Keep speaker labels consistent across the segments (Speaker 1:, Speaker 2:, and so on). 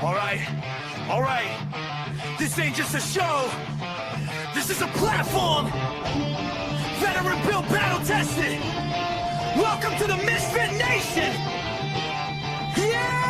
Speaker 1: right. This ain't just a show. This is a platform. Veteran built, battle tested. Welcome to the MisFitNation. Yeah!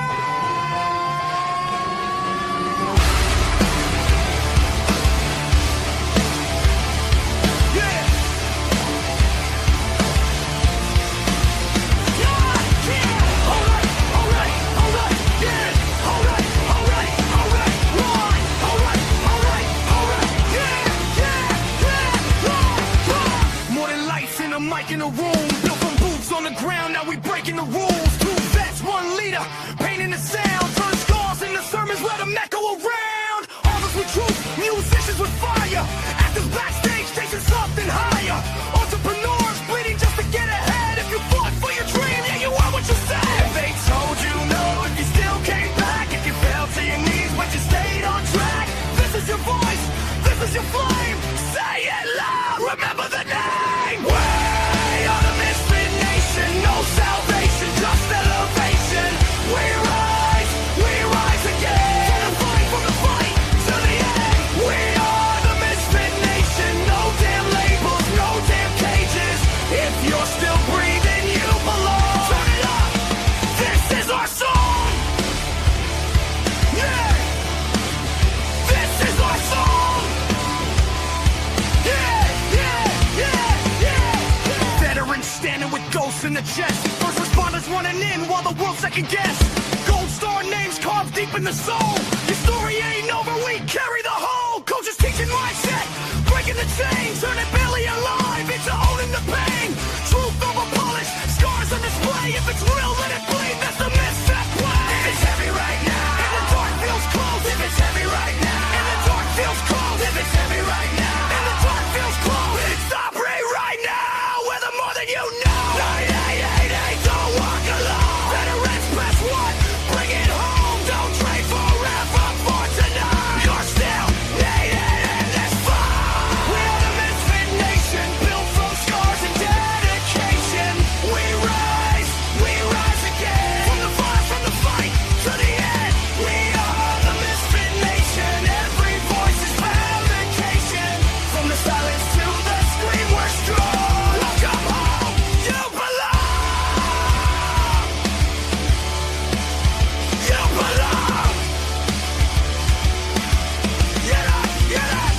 Speaker 1: Mic in the room, built from boots on the ground, now we breaking the rules. 2 vets, 1 leader, painting the sound, turn scars into sermons, let them echo around. Authors with truth, musicians with fire, actors backstage chasing something higher. Entrepreneurs bleeding just to get ahead. If you fought for your dream, yeah, you are what you said. If they told you no, if you still came back, if you fell to your knees but you stayed on track, this is your voice, this is your flame. Say it loud, remember the name. No salvation, just elevation. We rise again. From the fight to the end. We are the Misfit Nation. No damn labels, no damn cages. If you're still breathing, you belong. Turn it up. This is our song. Yeah. This is our song. Yeah. Veterans standing with ghosts in the chest. First responders running in while the world second guess. Gold star names carved deep in the soul. Your story ain't over, we carry the whole. Coaches teaching mindset, breaking the chain, turning barely alive into owning the pain. Truth over polish, scars on display. If it's real, let it bleed. That's the misfit play. If it's heavy right now, and the dark feels close. If it's heavy right now, and the dark feels cold. If it's heavy right now, and the dark feels close. It's Aubrey right now. We're the more than you know. 9888, don't walk alone. Veterans press 1, bring it home. Don't trade forever for tonight. You're still needed in this fight. We are the Misfit Nation, built from scars and dedication. We rise again. From the fight to the end. We are the Misfit Nation. Every voice is vindication. From the silence to the scream, we're strong. Welcome home, you belong. You belong.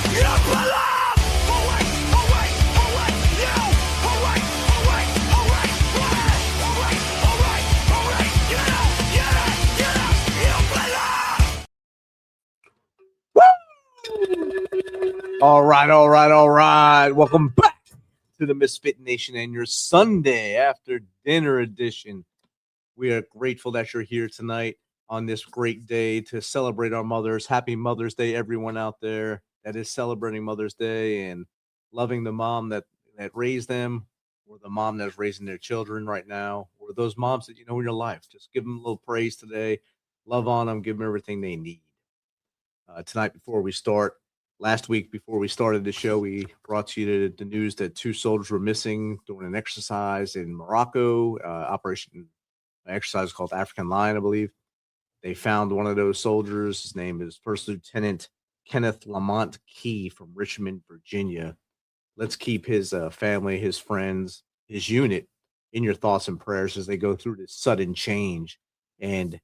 Speaker 1: You belong. Oh wait, you. Oh wait, you belong.
Speaker 2: All right. Welcome back to the Misfit Nation and your Sunday after dinner edition. We are grateful that you're here tonight on this great day to celebrate our mothers. Happy Mother's Day, everyone out there that is celebrating Mother's Day and loving the mom that raised them, or the mom that's raising their children right now, or those moms that you know in your life. Just give them a little praise today. Love on them. Give them everything they need. Tonight, last week before we started the show, we brought you the news that 2 soldiers were missing during an exercise in Morocco. Exercise called African Lion, I believe. They found one of those soldiers. His name is First Lieutenant Kenneth Lamont Key from Richmond, Virginia. Let's keep his family, his friends, his unit in your thoughts and prayers as they go through this sudden change and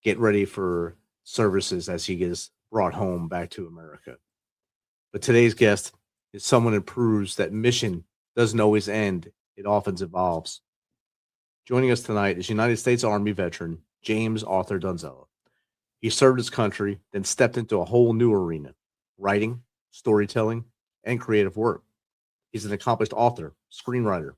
Speaker 2: get ready for services as he gets brought home back to America. But today's guest is someone who proves that mission doesn't always end. It often evolves. Joining us tonight is United States Army veteran James Arthur Donzella. He served his country, then stepped into a whole new arena: writing, storytelling, and creative work. He's an accomplished author, screenwriter,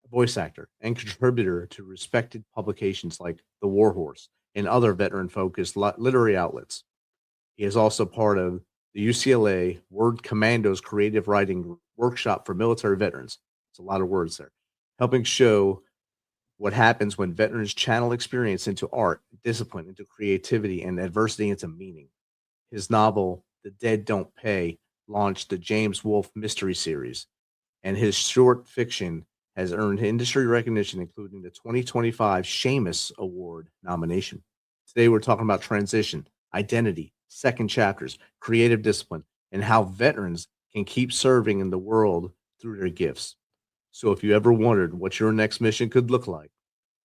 Speaker 2: voice actor, and contributor to respected publications like The War Horse and other veteran-focused literary outlets. He is also part of the UCLA Word Commandos Creative Writing Workshop for military veterans. It's a lot of words there. Helping show what happens when veterans channel experience into art, discipline into creativity, and adversity into meaning. His novel, The Dead Don't Pay, launched the James Wolfe mystery series, and his short fiction has earned industry recognition, including the 2025 Seamus Award nomination. Today, we're talking about transition, identity, second chapters, creative discipline, and how veterans can keep serving in the world through their gifts. So, if you ever wondered what your next mission could look like,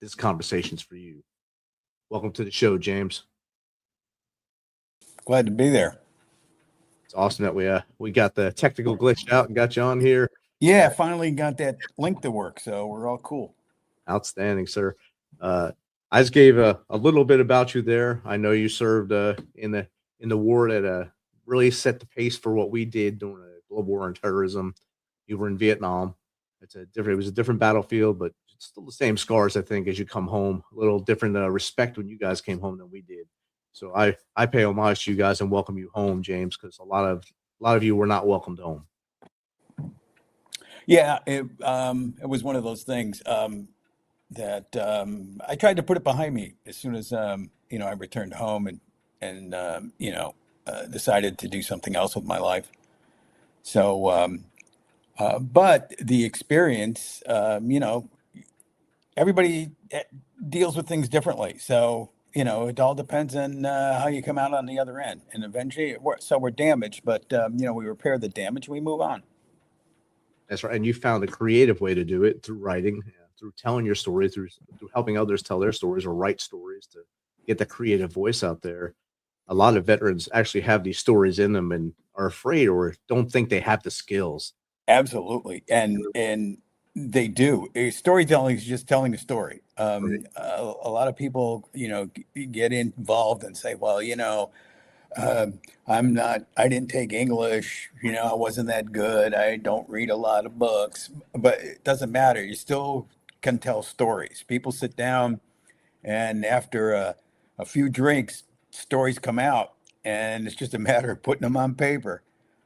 Speaker 2: this conversation's for you. Welcome to the show, James.
Speaker 3: Glad to be there.
Speaker 2: It's awesome that we got the technical glitch out and got you on here.
Speaker 3: Yeah, finally got that link to work, so we're all cool.
Speaker 2: Outstanding, sir. I just gave a little bit about you there. I know you served in the war that really set the pace for what we did during the global war on terrorism. You were in Vietnam. It was a different battlefield, but it's still the same scars, I think, as you come home. A little different respect when you guys came home than we did. So I pay homage to you guys and welcome you home, James, because a lot of you were not welcomed home.
Speaker 3: Yeah, it was one of those things that I tried to put it behind me as soon as I returned home and decided to do something else with my life. So, but the experience, everybody deals with things differently. So, it all depends on how you come out on the other end. And eventually, we're damaged, but we repair the damage, we move on.
Speaker 2: That's right. And you found a creative way to do it through writing, through telling your story, through helping others tell their stories or write stories to get the creative voice out there. A lot of veterans actually have these stories in them and are afraid or don't think they have the skills.
Speaker 3: Absolutely. And they do. Storytelling is just telling a story.
Speaker 2: Right.
Speaker 3: A lot of people, get involved and say, well, I didn't take English, I wasn't that good. I don't read a lot of books, but it doesn't matter. You still can tell stories. People sit down and after a few drinks, stories come out and it's just a matter of putting them on paper.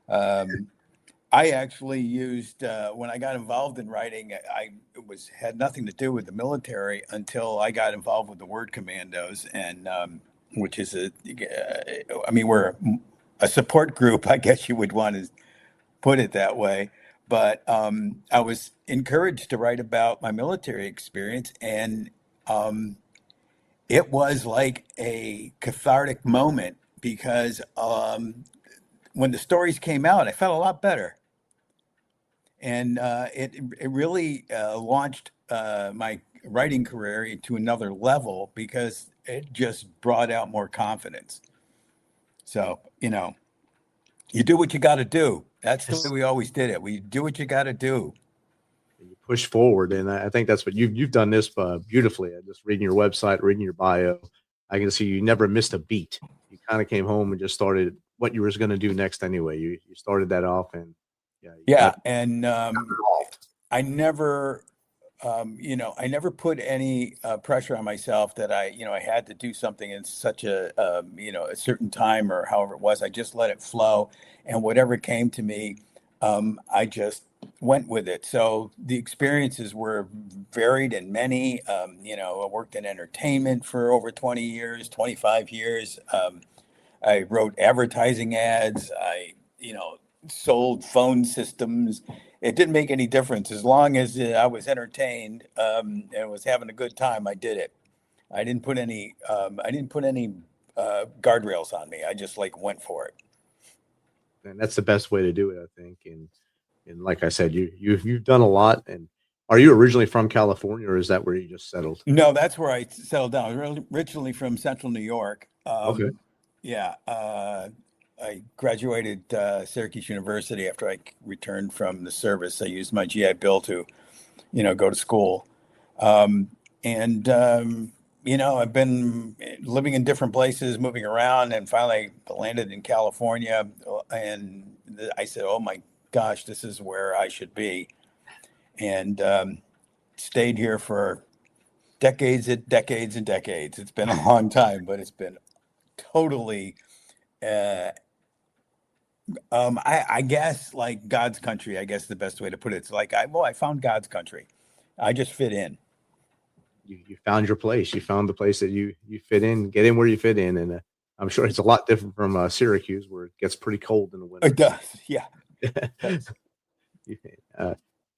Speaker 3: I actually used, when I got involved in writing, had nothing to do with the military until I got involved with the Word Commandos and, which is we're a support group, I guess you would want to put it that way. But I was encouraged to write about my military experience, and it was like a cathartic moment because when the stories came out, I felt a lot better. And it really launched my writing career into another level because it just brought out more confidence. So, you do what you got to do. That's the way we always did it. We do what you got to do.
Speaker 2: You push forward. And I think that's what you've done this beautifully. Just reading your website, reading your bio, I can see you never missed a beat. You kind of came home and just started what you were going to do next anyway. You started that off and
Speaker 3: and I never, I never put any pressure on myself that I had to do something in such a certain time or however it was. I just let it flow, and whatever came to me, I just went with it. So the experiences were varied and many. I worked in entertainment for over 20 years, 25 years. I wrote advertising ads. I sold phone systems. It didn't make any difference as long as I was entertained and was having a good time. I did it. I didn't put any guardrails on me. I just went for it.
Speaker 2: And that's the best way to do it, I think. And like I said, you've done a lot. And are you originally from California, or is that where you just settled?
Speaker 3: No, that's where I settled down. I was originally from Central New York.
Speaker 2: Okay.
Speaker 3: Yeah. I graduated Syracuse University after I returned from the service. I used my GI Bill to, go to school. I've been living in different places, moving around, and finally landed in California. And I said, oh my gosh, this is where I should be. And stayed here for decades and decades and decades. It's been a long time, but it's been totally I guess like God's country, I guess the best way to put it. It's like I found God's country. I just fit in.
Speaker 2: You found your place. You found the place that you fit in. Get in where you fit in, and I'm sure it's a lot different from Syracuse, where it gets pretty cold in the winter.
Speaker 3: It does, yeah.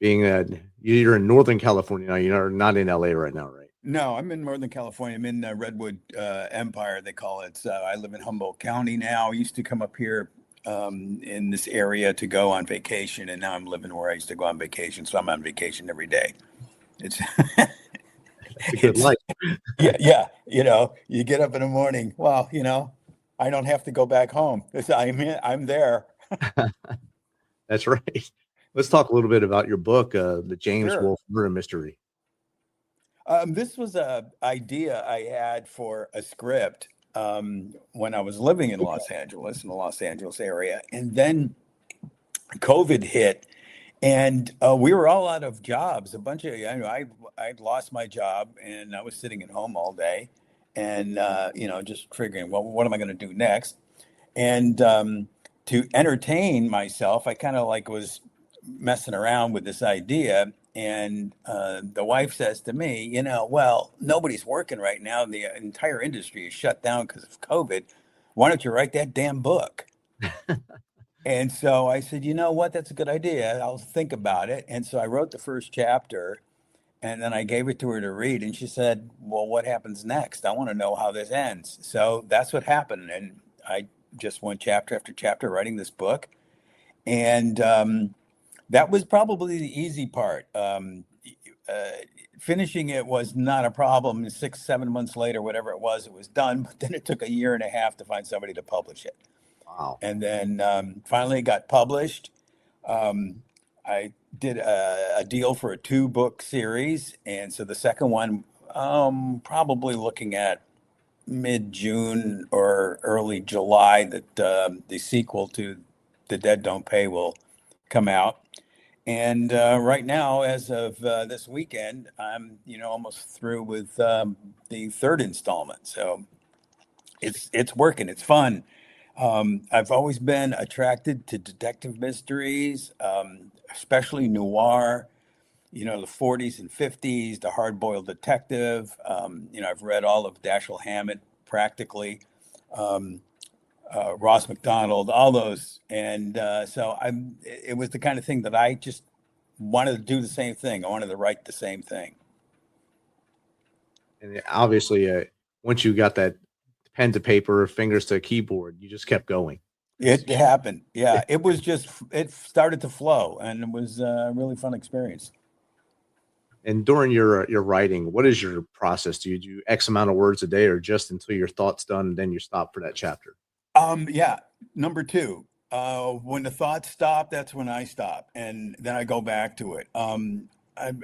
Speaker 2: Being you're in Northern California now, you're not in LA right now, right?
Speaker 3: No, I'm in Northern California. I'm in Redwood Empire, they call it. So I live in Humboldt County now. I used to come up here in this area to go on vacation, and now I'm living where I used to go on vacation. So I'm on vacation every day. It's
Speaker 2: That's a good
Speaker 3: it's
Speaker 2: life.
Speaker 3: yeah, yeah. You get up in the morning. Well, I don't have to go back home. I'm there.
Speaker 2: That's right. Let's talk a little bit about your book, the James
Speaker 3: Sure.
Speaker 2: Wolfe Murder Mystery.
Speaker 3: This was a idea I had for a script when I was living in Los Angeles, in the Los Angeles area, and then COVID hit, and we were all out of jobs. A bunch of I lost my job, and I was sitting at home all day, and just figuring, well, what am I going to do next? And to entertain myself, I kind of like was messing around with this idea. And the wife says to me, well, nobody's working right now. The entire industry is shut down because of COVID. Why don't you write that damn book? And so I said, you know what? That's a good idea. I'll think about it. And so I wrote the first chapter, and then I gave it to her to read. And she said, well, what happens next? I want to know how this ends. So that's what happened. And I just went chapter after chapter writing this book. And that was probably the easy part. Uh, Finishing it was not a problem. 6, 7 months later, whatever it was done. But then it took a year and a half to find somebody to publish it.
Speaker 2: Wow.
Speaker 3: And then finally it got published. I did a deal for a 2-book series. And so the second one, probably looking at mid-June or early July that the sequel to The Dead Don't Pay will come out. And right now, as of this weekend, I'm almost through with the third installment. So it's working. It's fun. I've always been attracted to detective mysteries, especially noir. The 40s and 50s, the hard-boiled detective. I've read all of Dashiell Hammett practically. Ross McDonald, all those. And so it was the kind of thing that I just wanted to do the same thing. I wanted to write the same thing.
Speaker 2: And obviously, once you got that pen to paper, fingers to a keyboard, you just kept going.
Speaker 3: It happened. Yeah. It started to flow, and it was a really fun experience.
Speaker 2: And during your writing, what is your process? Do you do X amount of words a day, or just until your thought's done and then you stop for that chapter?
Speaker 3: Yeah. Number 2, when the thoughts stop, that's when I stop, and then I go back to it. I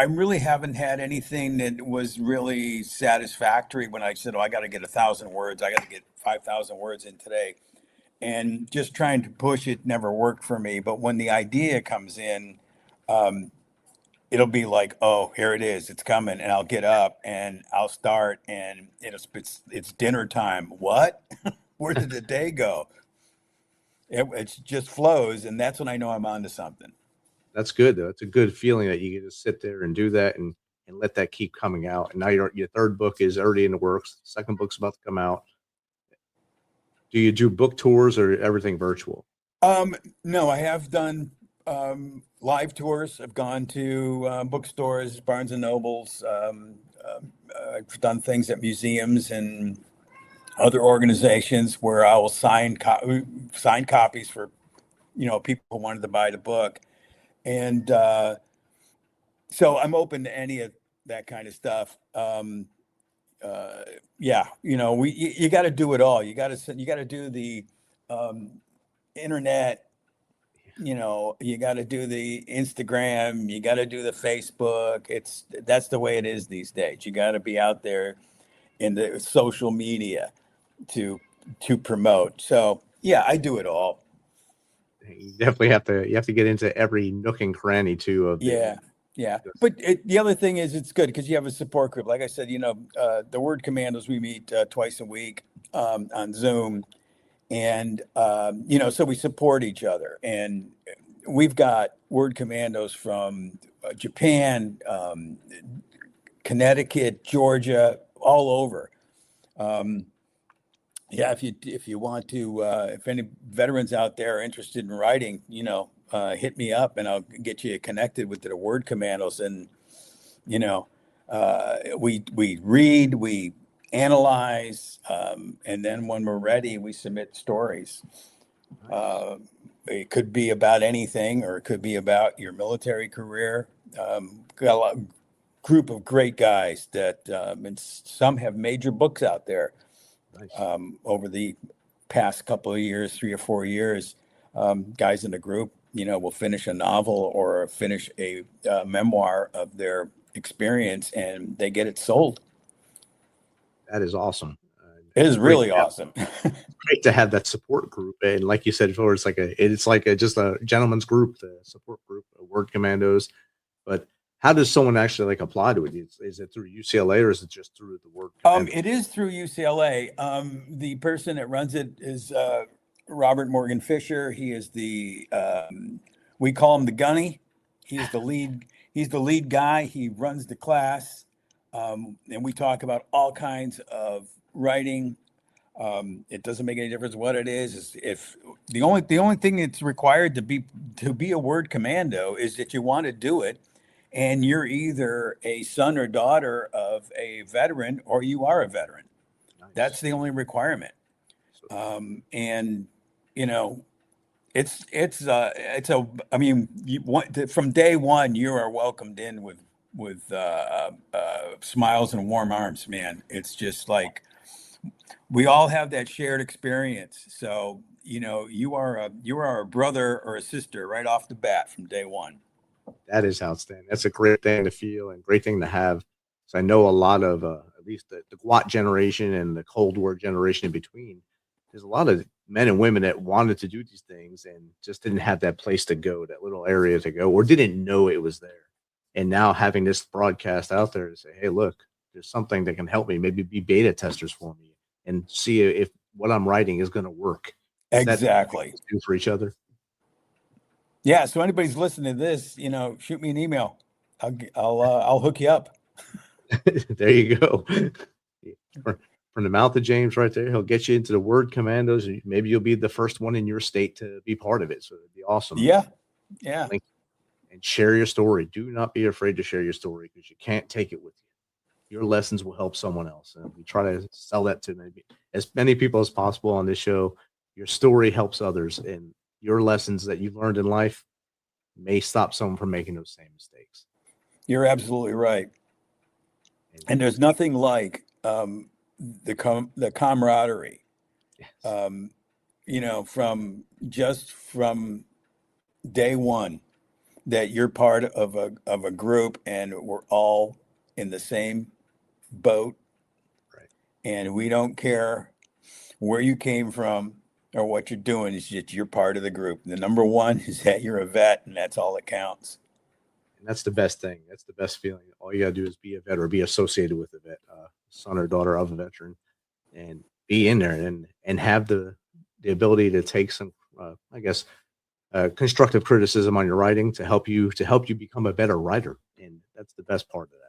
Speaker 3: really haven't had anything that was really satisfactory when I said, "Oh, I got to get 1,000 words. I got to get 5,000 words in today," and just trying to push it never worked for me. But when the idea comes in, it'll be like, "Oh, here it is. It's coming," and I'll get up and I'll start, and it's dinner time. What? Where did the day go? It just flows, and that's when I know I'm onto something.
Speaker 2: That's good, though. It's a good feeling that you get to sit there and do that and let that keep coming out. And now your third book is already in the works. Second book's about to come out. Do you do book tours or everything virtual?
Speaker 3: No, I have done live tours. I've gone to bookstores, Barnes and Nobles. I've done things at museums and other organizations where I will sign copies for people who wanted to buy the book. And so I'm open to any of that kind of stuff. Yeah, you got to do it all. You got to do the internet. You got to do the Instagram. You got to do the Facebook. That's the way it is these days. You got to be out there in the social media to promote. So yeah, I do it all.
Speaker 2: You definitely have to get into every nook and cranny too of
Speaker 3: Yeah. But the other thing is it's good because you have a support group. Like I said, the Word Commandos, we meet twice a week on Zoom. And, so we support each other. And we've got Word Commandos from Japan, Connecticut, Georgia, all over. Yeah, if you want to, if any veterans out there are interested in writing, hit me up and I'll get you connected with the Word Commandos. And, We read, we analyze, and then when we're ready, we submit stories. It could be about anything, or it could be about your military career. Got a group of great guys that, and some have major books out there.
Speaker 2: Nice.
Speaker 3: Over the past couple of years, 3 or 4 years, guys in the group, will finish a novel or finish a memoir of their experience, and they get it sold.
Speaker 2: That is awesome.
Speaker 3: It is really awesome.
Speaker 2: Great to have that support group, and like you said before, it's like just a gentleman's group, the support group, Word Commandos. But how does someone actually like apply to it? Is it through UCLA or is it just through the Word Commandos?
Speaker 3: It is through UCLA. The person that runs it is Robert Morgan Fisher. He is the we call him the Gunny. He's the lead. He's the lead guy. He runs the class, and we talk about all kinds of writing. It doesn't make any difference what it is. If the only thing that's required to be a Word Commando is that you want to do it, and you're either a son or daughter of a veteran or you are a veteran.
Speaker 2: Nice.
Speaker 3: That's the only requirement. And it's I mean, from day one, you are welcomed in with smiles and warm arms, man. It's just like, we all have that shared experience. So, you are a brother or a sister right off the bat from day one.
Speaker 2: That is outstanding. That's a great thing to feel and great thing to have. So I know a lot of, at least the GWAT generation and the Cold War generation in between, there's a lot of men and women that wanted to do these things and just didn't have that place to go, that little area to go, or didn't know it was there. And now having this broadcast out there to say, hey, look, there's something that can help me, maybe be beta testers for me and see if what I'm writing is going to work.
Speaker 3: Exactly.
Speaker 2: For each other.
Speaker 3: Yeah. So anybody's listening to this, shoot me an email. I'll hook you up.
Speaker 2: There you go. From the mouth of James right there, he'll get you into the Word Commandos, and maybe you'll be the first one in your state to be part of it. So it'd be awesome.
Speaker 3: Yeah.
Speaker 2: And share your story. Do not be afraid to share your story, because you can't take it with you. Your lessons will help someone else. And we try to sell that to maybe as many people as possible on this show. Your story helps others, and your lessons that you've learned in life may stop someone from making those same mistakes.
Speaker 3: You're absolutely right. And there's nothing like the camaraderie,
Speaker 2: Yes.
Speaker 3: from day one, that you're part of a group and we're all in the same boat.
Speaker 2: Right.
Speaker 3: And we don't care where you came from or what you're doing. It's just you're part of the group. The number one is that you're a vet, and that's all that counts.
Speaker 2: And that's the best thing. That's the best feeling. All you got to do is be a vet or be associated with a vet, son or daughter of a veteran, and be in there and have the ability to take some, constructive criticism on your writing to help you become a better writer. And that's the best part of that.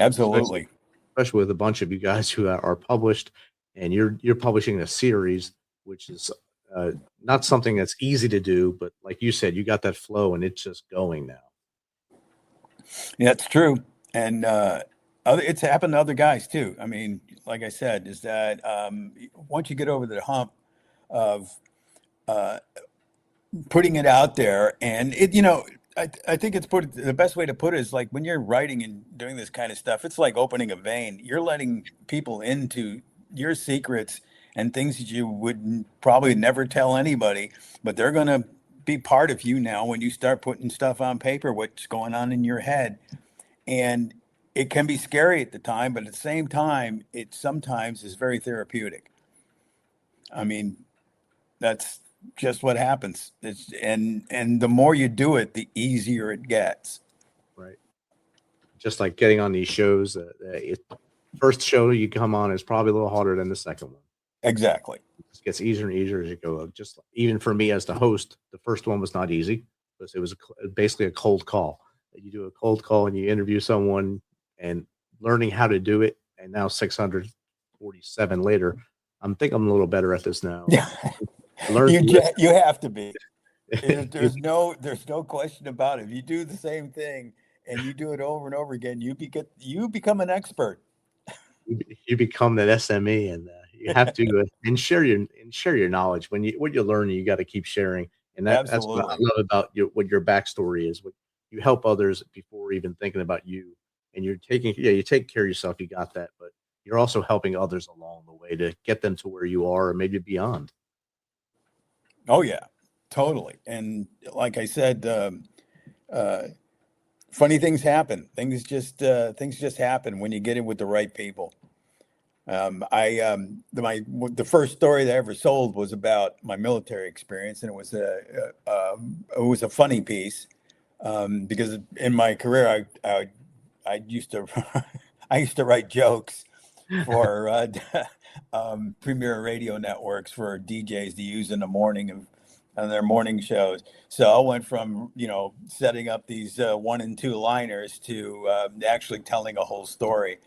Speaker 3: Absolutely.
Speaker 2: Especially with a bunch of you guys who are published, and you're publishing a series, which is not something that's easy to do, but like you said, you got that flow and it's just going now.
Speaker 3: Yeah, it's true. And it's happened to other guys too. I mean, like I said, is that once you get over the hump of putting it out there, and I think the best way to put it is like when you're writing and doing this kind of stuff, it's like opening a vein. You're letting people into your secrets and things that you would probably never tell anybody, but they're going to be part of you now when you start putting stuff on paper, what's going on in your head. And it can be scary at the time, but at the same time, it sometimes is very therapeutic. I mean, that's just what happens. And the more you do it, the easier it gets.
Speaker 2: Right. Just like getting on these shows, first show you come on is probably a little harder than the second one.
Speaker 3: Exactly.
Speaker 2: It gets easier and easier as you go. Just even for me as the host, the first one was not easy because it was basically a cold call. You do a cold call and you interview someone, and learning how to do it. And now 647 later, I'm a little better at this now.
Speaker 3: Yeah. You have to be. There's no question about it. If you do the same thing and you do it over and over again, you become an expert.
Speaker 2: You become that SME, and you have to and share your knowledge. What you learn, you got to keep sharing, and that's what I
Speaker 3: Absolutely.
Speaker 2: love about what your backstory is. What you help others before even thinking about you, and you take care of yourself. You got that, but you're also helping others along the way to get them to where you are, or maybe beyond.
Speaker 3: Oh yeah, totally. And like I said, uh, funny things happen. Things just happen when you get in with the right people. The first story that I ever sold was about my military experience, and it was a funny piece, because in my career I used to I used to write jokes for premier radio networks for DJs to use in the morning on their morning shows. So I went from setting up these 1 and 2 liners to actually telling a whole story.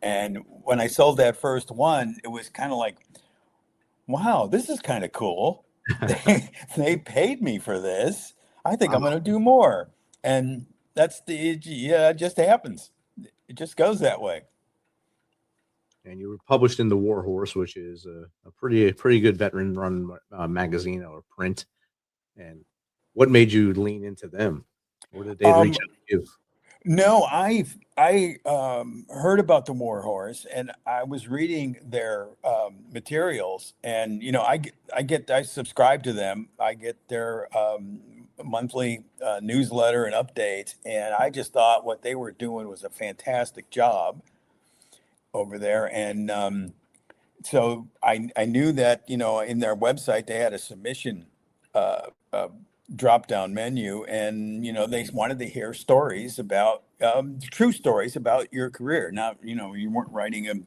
Speaker 3: And when I sold that first one, it was kind of like, wow, this is kind of cool. They paid me for this. I think I'm
Speaker 2: Wow.
Speaker 3: going to do more. And it just happens. It just goes that way.
Speaker 2: And you were published in the War Horse, which is a pretty good veteran run magazine or print. And what made you lean into them? Or did they reach
Speaker 3: Um,
Speaker 2: out to you?
Speaker 3: no, I heard about the War Horse, and I was reading their materials, and I subscribe to them. I get their monthly newsletter and updates, and I just thought what they were doing was a fantastic job over there. And so I knew that in their website they had a submission uh, drop down menu, and they wanted to hear stories about true stories about your career. Not you weren't writing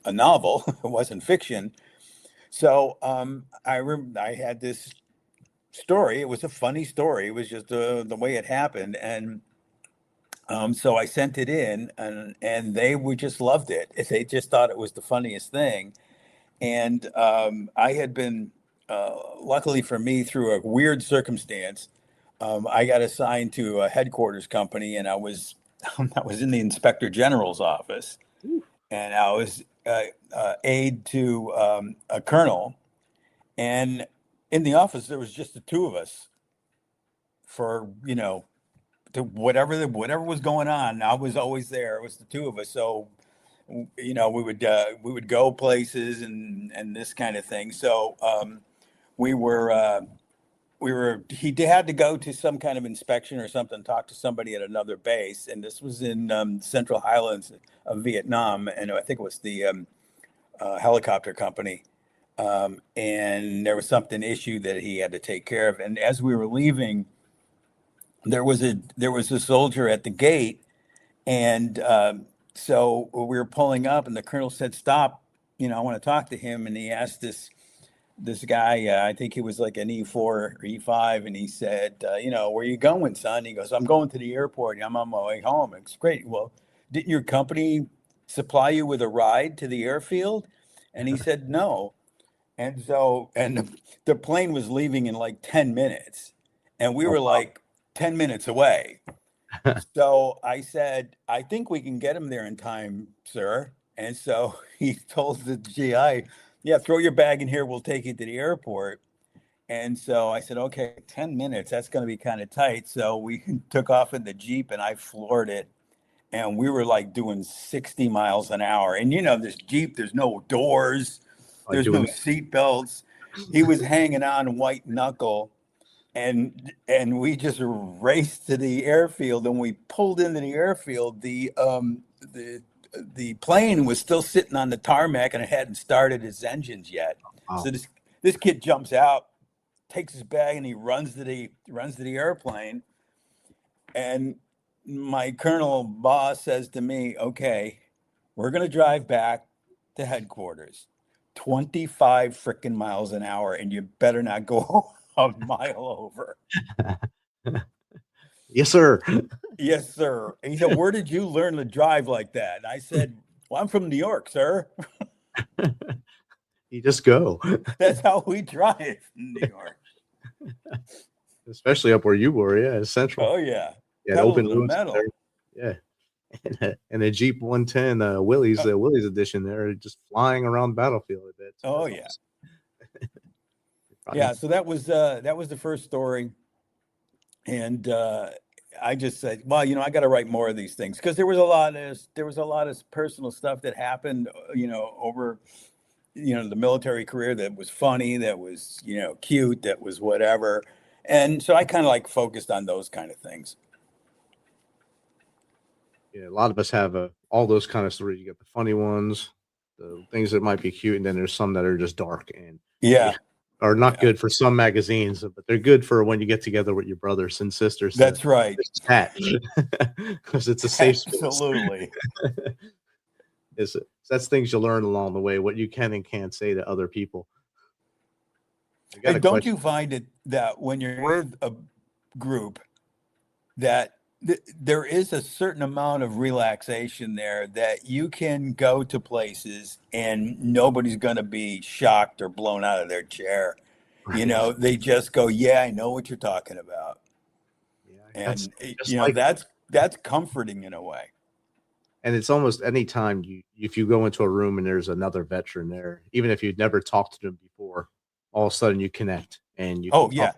Speaker 3: a novel; it wasn't fiction. So I had this story. It was a funny story. It was just the way it happened, and so I sent it in, and they would just loved it. They just thought it was the funniest thing. And I had been, luckily for me, through a weird circumstance, I got assigned to a headquarters company, and I was I was in the inspector general's office, and I was aide to a colonel. And in the office, there was just the two of us for to whatever was going on. I was always there. It was the two of us. So we would go places and this kind of thing. So we were he had to go to some kind of inspection or something, talk to somebody at another base, and this was in Central Highlands of Vietnam, and I think it was the helicopter company. And there was something issue that he had to take care of. And as we were leaving, there was a soldier at the gate, and so we were pulling up, and the colonel said, "Stop! I want to talk to him." And he asked this guy, I think he was like an E4 or E5, and he said, "Where are you going, son?" He goes, "I'm going to the airport. I'm on my way home." It's great. Well, didn't your company supply you with a ride to the airfield? And he said, "No." And so, and the plane was leaving in like 10 minutes, and we
Speaker 2: Oh,
Speaker 3: were like 10 minutes away. So I said, "I think we can get him there in time, sir." And so he told the GI, "Yeah, throw your bag in here. We'll take you to the airport." And so I said, "Okay, 10 minutes. That's going to be kind of tight." So we took off in the Jeep, and I floored it. And we were like doing 60 miles an hour. And this Jeep, there's no doors,
Speaker 2: by
Speaker 3: there's no
Speaker 2: doing
Speaker 3: seat belts. He was hanging on white knuckle, and we just raced to the airfield. And we pulled into the airfield. The plane was still sitting on the tarmac, and it hadn't started its engines yet.
Speaker 2: wow.
Speaker 3: So this kid jumps out, takes his bag, and he runs to the airplane. And my colonel boss says to me, "Okay, we're going to drive back to headquarters, 25 freaking miles an hour, and you better not go a mile over."
Speaker 2: Yes, sir.
Speaker 3: "Yes, sir." And he said, "Where did you learn to drive like that?" And I said, "Well, I'm from New York, sir."
Speaker 2: You just go,
Speaker 3: That's how we drive in New York.
Speaker 2: especially up where you were. Yeah, it's central.
Speaker 3: Oh, yeah.
Speaker 2: Yeah,
Speaker 3: Pedal
Speaker 2: open
Speaker 3: to the
Speaker 2: roads up there.
Speaker 3: metal.
Speaker 2: Yeah. And a Jeep 110 Willys Willys edition there, just flying around the battlefield a bit. So
Speaker 3: Oh
Speaker 2: that's
Speaker 3: yeah.
Speaker 2: awesome.
Speaker 3: Yeah, so that was the first story. And I just said, well, I got to write more of these things, because there was a lot of personal stuff that happened, over, the military career, that was funny, that was, cute, that was whatever. And so I kind of like focused on those kind of things.
Speaker 2: Yeah, a lot of us have all those kind of stories. You get the funny ones, the things that might be cute, and then there's some that are just dark and they
Speaker 3: Yeah,
Speaker 2: are not
Speaker 3: yeah,
Speaker 2: good for some magazines, but they're good for when you get together with your brothers and sisters to
Speaker 3: that's right.
Speaker 2: just chat because it's a safe space.
Speaker 3: Absolutely.
Speaker 2: That's things you learn along the way, what you can and can't say to other people. I got
Speaker 3: And
Speaker 2: a
Speaker 3: don't
Speaker 2: question.
Speaker 3: you find it that when you're with a group, that there is a certain amount of relaxation there, that you can go to places and nobody's going to be shocked or blown out of their chair.
Speaker 2: Right.
Speaker 3: They just go, yeah, I know what you're talking about.
Speaker 2: Yeah, that's
Speaker 3: And,
Speaker 2: just like
Speaker 3: that's comforting in a way.
Speaker 2: and it's almost any time if you go into a room and there's another veteran there, even if you'd never talked to them before, all of a sudden you connect and you can
Speaker 3: Oh,
Speaker 2: talk.
Speaker 3: yeah.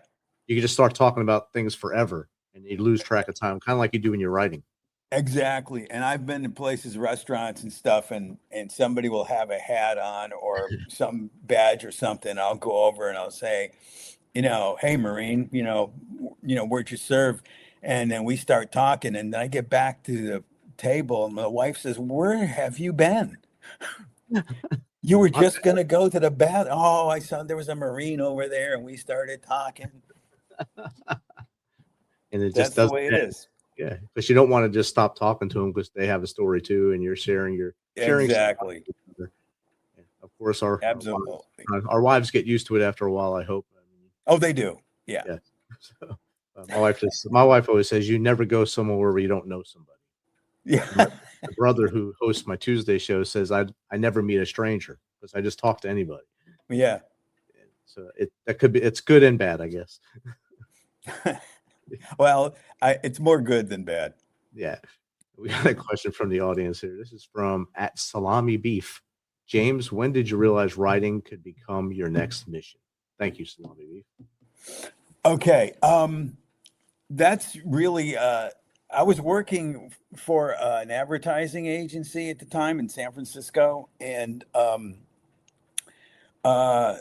Speaker 2: You can just start talking about things forever and you lose track of time, kind of like you do when you're writing.
Speaker 3: Exactly. And I've been in places, restaurants and stuff, and somebody will have a hat on or some badge or something. I'll go over and I'll say, hey Marine, where'd you serve? And then we start talking, and then I get back to the table, and my wife says, "Where have you been? You were
Speaker 2: My
Speaker 3: just gonna go to the bath." Oh, I saw there was a Marine over there, and we started talking.
Speaker 2: And it just
Speaker 3: That's the
Speaker 2: doesn't
Speaker 3: way it
Speaker 2: end.
Speaker 3: is.
Speaker 2: Yeah, because you don't want to just stop talking to them because they have a story too, and you're sharing some life
Speaker 3: Exactly.
Speaker 2: with each other. And of course,
Speaker 3: Absolutely.
Speaker 2: our wives get used to it after a while. I hope. I mean,
Speaker 3: Oh, they do. Yeah.
Speaker 2: yeah. So, my wife always says, "You never go somewhere where you don't know somebody."
Speaker 3: Yeah.
Speaker 2: And my brother, who hosts my Tuesday show, says, I never meet a stranger because I just talk to anybody."
Speaker 3: Yeah.
Speaker 2: And so it's good and bad, I guess.
Speaker 3: Well, it's more good than bad.
Speaker 2: Yeah. We got a question from the audience here. This is from at Salami Beef. James, when did you realize writing could become your next mission? Thank you, Salami Beef.
Speaker 3: Okay. That's really, I was working for an advertising agency at the time in San Francisco, and uh,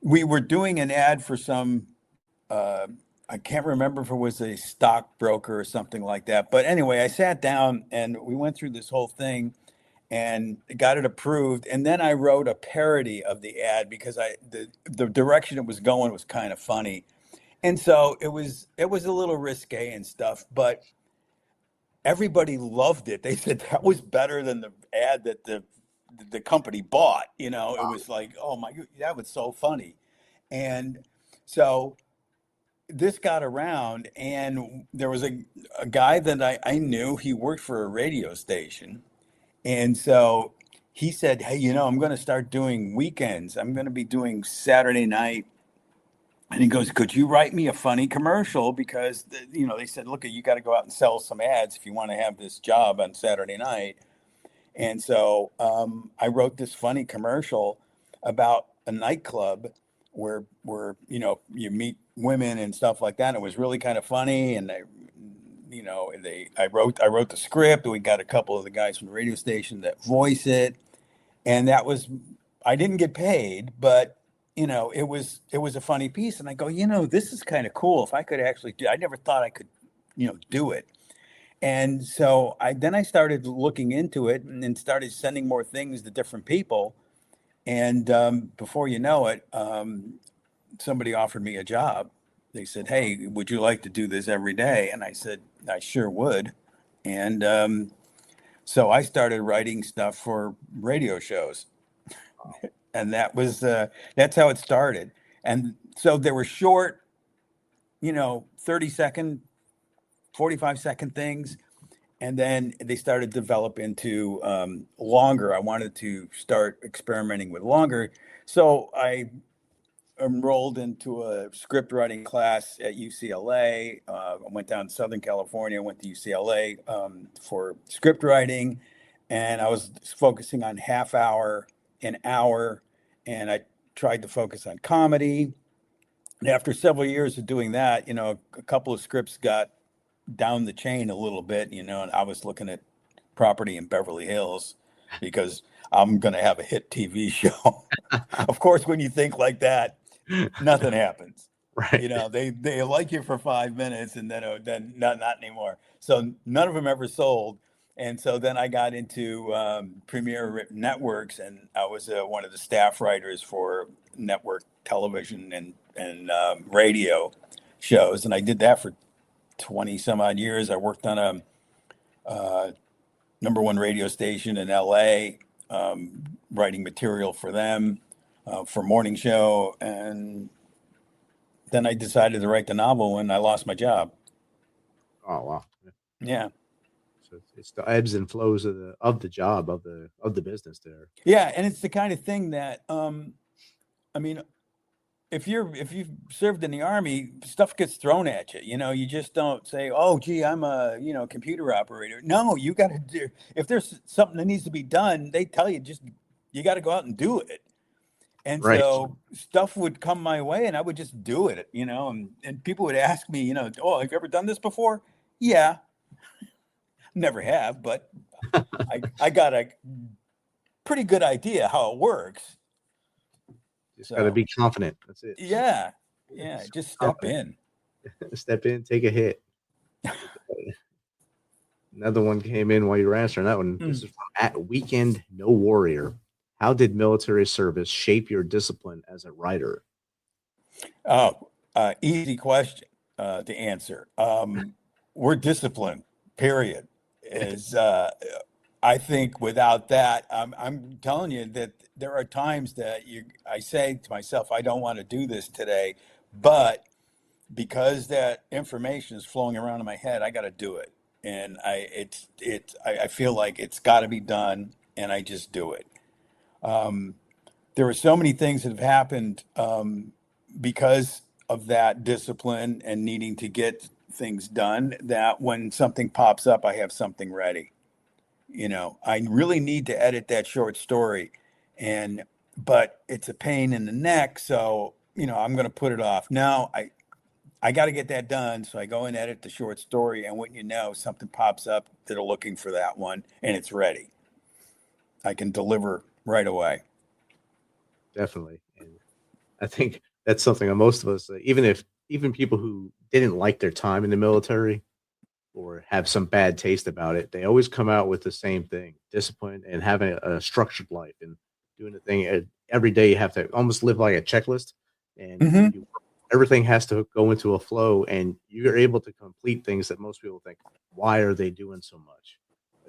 Speaker 3: we were doing an ad for some, uh, I can't remember if it was a stockbroker or something like that. But anyway, I sat down and we went through this whole thing and got it approved. And then I wrote a parody of the ad, because the direction it was going was kind of funny. And so it was a little risque and stuff, but everybody loved it. They said that was better than the ad that the company bought. It was like, oh my, that was so funny. And so this got around, and there was a guy that I knew. He worked for a radio station. And so he said, hey, I'm going to start doing weekends. I'm going to be doing Saturday night. And he goes, could you write me a funny commercial? Because, they said, look, you got to go out and sell some ads if you want to have this job on Saturday night. And so I wrote this funny commercial about a nightclub where you meet women and stuff like that. And it was really kind of funny. And I wrote the script. We got a couple of the guys from the radio station that voice it. And I didn't get paid, but it was a funny piece. And I go, this is kind of cool. If I could actually I never thought I could, do it. And so I started looking into it, and then started sending more things to different people. And before you know it, somebody offered me a job. They said, hey, would you like to do this every day? And I said, I sure would. And so I started writing stuff for radio shows. And that's how it started. And so there were short, 30-second, 45-second things. And then they started to develop into longer. I wanted to start experimenting with longer. So I enrolled into a script writing class at UCLA. I went down to Southern California, went to UCLA for script writing, and I was focusing on half hour, an hour, and I tried to focus on comedy. And after several years of doing that, a couple of scripts got down the chain a little bit, and I was looking at property in Beverly Hills because I'm going to have a hit TV show. Of course, when you think like that, nothing happens.
Speaker 2: Right.
Speaker 3: They like you for 5 minutes and then not anymore. So none of them ever sold. And so then I got into Premier Networks, and I was one of the staff writers for network television and radio shows. And I did that for 20 some odd years. I worked on a #1 radio station in LA, writing material for them for morning show. And then I decided to write the novel when I lost my job.
Speaker 2: Oh wow.
Speaker 3: Yeah.
Speaker 2: So it's the ebbs and flows of the job of the business there.
Speaker 3: Yeah, and it's the kind of thing that I mean, if you've served in the Army, stuff gets thrown at you. You just don't say, "Oh, gee, I'm a computer operator." No, you got to do. If there's something that needs to be done, they tell you you got to go out and do it. And
Speaker 2: Right.
Speaker 3: so stuff would come my way, and I would just do it. And people would ask me, "Oh, have you ever done this before?" Yeah, never have, but I got a pretty good idea how it works.
Speaker 2: Just got to be confident. That's it.
Speaker 3: Yeah, just step in.
Speaker 2: Step in, take a hit. Another one came in while you were answering that one. This is from at Weekend No Warrior. How did military service shape your discipline as a writer?
Speaker 3: Oh, easy question to answer. We're disciplined, period. I think without that, I'm telling you that there are times that I say to myself, I don't want to do this today, but because that information is flowing around in my head, I got to do it. And I feel like it's got to be done, and I just do it. There are so many things that have happened because of that discipline and needing to get things done, that when something pops up, I have something ready. I really need to edit that short story, but it's a pain in the neck. So, I'm going to put it off. No, I got to get that done. So I go and edit the short story. And when something pops up that are looking for that one, and it's ready. I can deliver right away.
Speaker 2: Definitely. And I think that's something that most of us, even people who didn't like their time in the military or have some bad taste about it, they always come out with the same thing: discipline and having a structured life and doing the thing every day. You have to almost live like a checklist, and everything has to go into a flow, and you're able to complete things that most people think, why are they doing so much?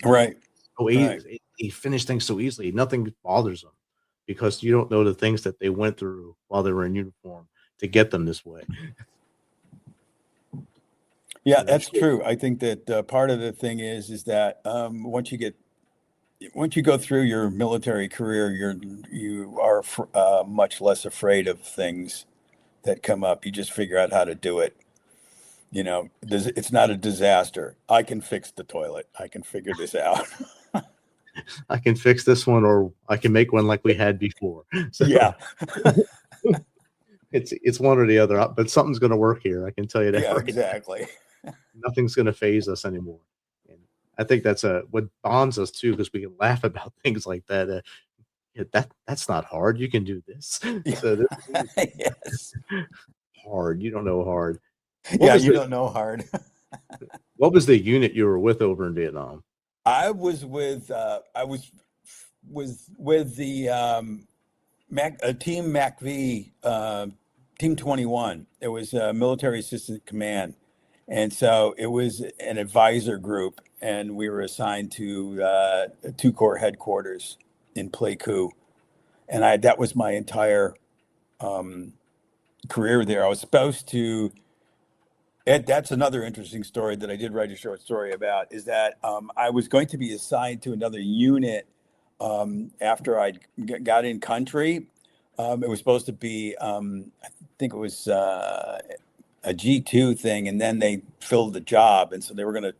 Speaker 3: Right.
Speaker 2: So easy. Right. They finish things so easily. Nothing bothers them because you don't know the things that they went through while they were in uniform to get them this way.
Speaker 3: Yeah, that's true. I think that part of the thing is that once you go through your military career, you are much less afraid of things that come up. You just figure out how to do it. It's not a disaster. I can fix the toilet. I can figure this out.
Speaker 2: I can fix this one, or I can make one like we had before. So,
Speaker 3: yeah.
Speaker 2: It's one or the other, but something's going to work here. I can tell you that.
Speaker 3: Yeah,
Speaker 2: right
Speaker 3: exactly.
Speaker 2: Nothing's going to phase us anymore. And I think that's what bonds us too, because we can laugh about things like that. That's not hard. You can do this.
Speaker 3: Yeah.
Speaker 2: So
Speaker 3: yes.
Speaker 2: Hard. You don't know hard.
Speaker 3: Don't know hard.
Speaker 2: What was the unit you were with over in Vietnam?
Speaker 3: I was with the Team MACV, Team 21. It was a military assistant command, and so it was an advisor group, and we were assigned to 2 Corps headquarters in Pleiku, and that was my entire career there. I was supposed to. That's another interesting story that I did write a short story about, is that I was going to be assigned to another unit after I got in country, It was supposed to be, I think it was a G2 thing, and then they filled the job, and so they were going to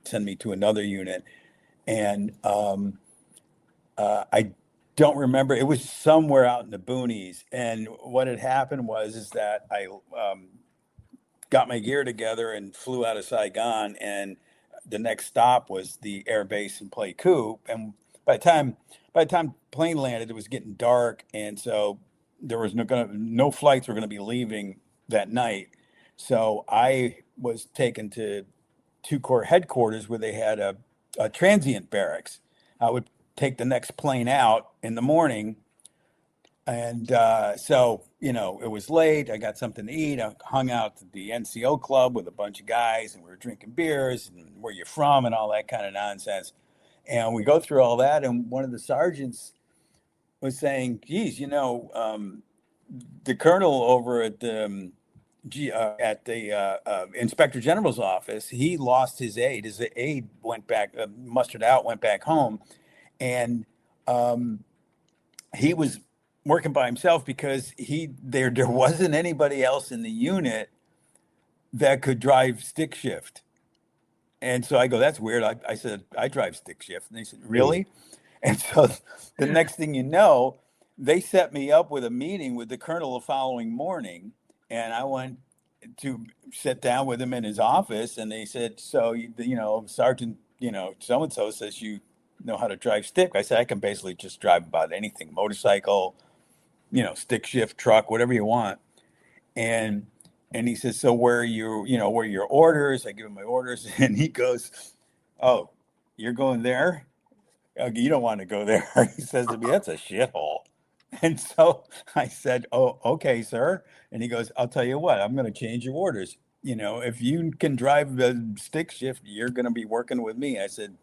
Speaker 3: send me to another unit. And I don't remember. It was somewhere out in the boonies. And what had happened was is that I got my gear together and flew out of Saigon, and the next stop was the air base in Pleiku. And by the time plane landed, it was getting dark, and so there was no flights were gonna be leaving that night. So I was taken to two corps headquarters where they had a transient barracks. I would take the next plane out in the morning, and so, it was late. I got something to eat. I hung out at the NCO club with a bunch of guys, and we were drinking beers and where you're from and all that kind of nonsense. And we go through all that, and one of the sergeants was saying, "Geez, the colonel over at the Inspector General's office, he lost his aide. His aide went back, mustered out, went back home, and he was working by himself because there wasn't anybody else in the unit that could drive stick shift." And so I go, "That's weird." I said, "I drive stick shift." And they said, "Really?" And so the next thing you know, they set me up with a meeting with the colonel the following morning. And I went to sit down with him in his office, and they said, "So, Sergeant, so-and-so says you know how to drive stick." I said, "I can basically just drive about anything, motorcycle, stick shift, truck, whatever you want." And he says, "So where are where are your orders?" I give him my orders, and he goes, "Oh, you're going there? You don't want to go there." He says to me, "That's a shithole." And so I said, "Oh, okay, sir." And he goes, "I'll tell you what, I'm going to change your orders. If you can drive the stick shift, you're going to be working with me." I said,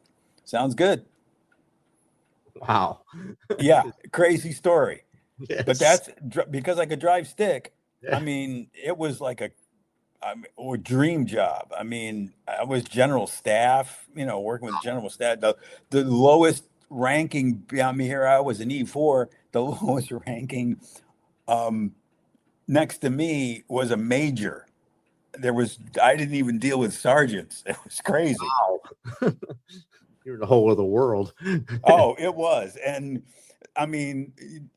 Speaker 3: "Sounds good."
Speaker 2: Wow.
Speaker 3: Yeah, crazy story.
Speaker 2: Yes.
Speaker 3: But that's because I could drive stick.
Speaker 2: Yeah.
Speaker 3: I mean, it was like a dream job. I mean, I was general staff, working with general staff. The lowest ranking, here I was an E4. The lowest ranking next to me was a major. I didn't even deal with sergeants. It was crazy.
Speaker 2: Wow. You're in a whole other world.
Speaker 3: Oh, it was. And I mean,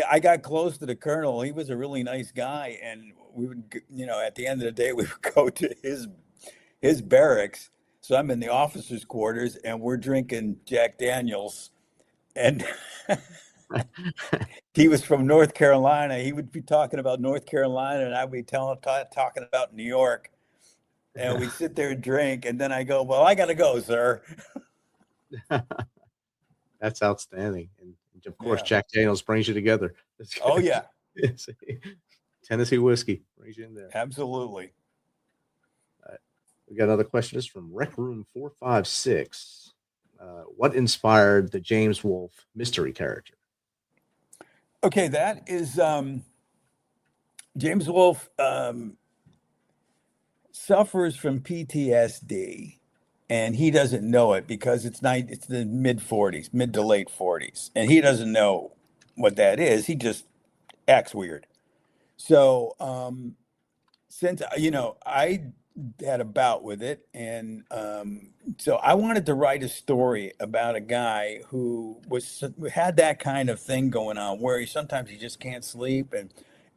Speaker 3: I got close to the colonel. He was a really nice guy, and we would, at the end of the day, we would go to his barracks. So I'm in the officers' quarters, and we're drinking Jack Daniels, and he was from North Carolina. He would be talking about North Carolina, and I'd be talking about New York. And we sit there and drink, and then I go, "Well, I got to go, sir."
Speaker 2: That's outstanding. And of course,
Speaker 3: Yeah.
Speaker 2: Jack Daniels brings you together.
Speaker 3: Oh, yeah.
Speaker 2: Tennessee whiskey brings you in there.
Speaker 3: Absolutely.
Speaker 2: We got another question. This is from Rec Room 456. What inspired the James Wolfe mystery character?
Speaker 3: Okay, that is James Wolfe suffers from PTSD, and he doesn't know it because it's the mid to late 40s, and he doesn't know what that is. He just acts weird. So since I had a bout with it, and so I wanted to write a story about a guy who had that kind of thing going on, where sometimes he just can't sleep,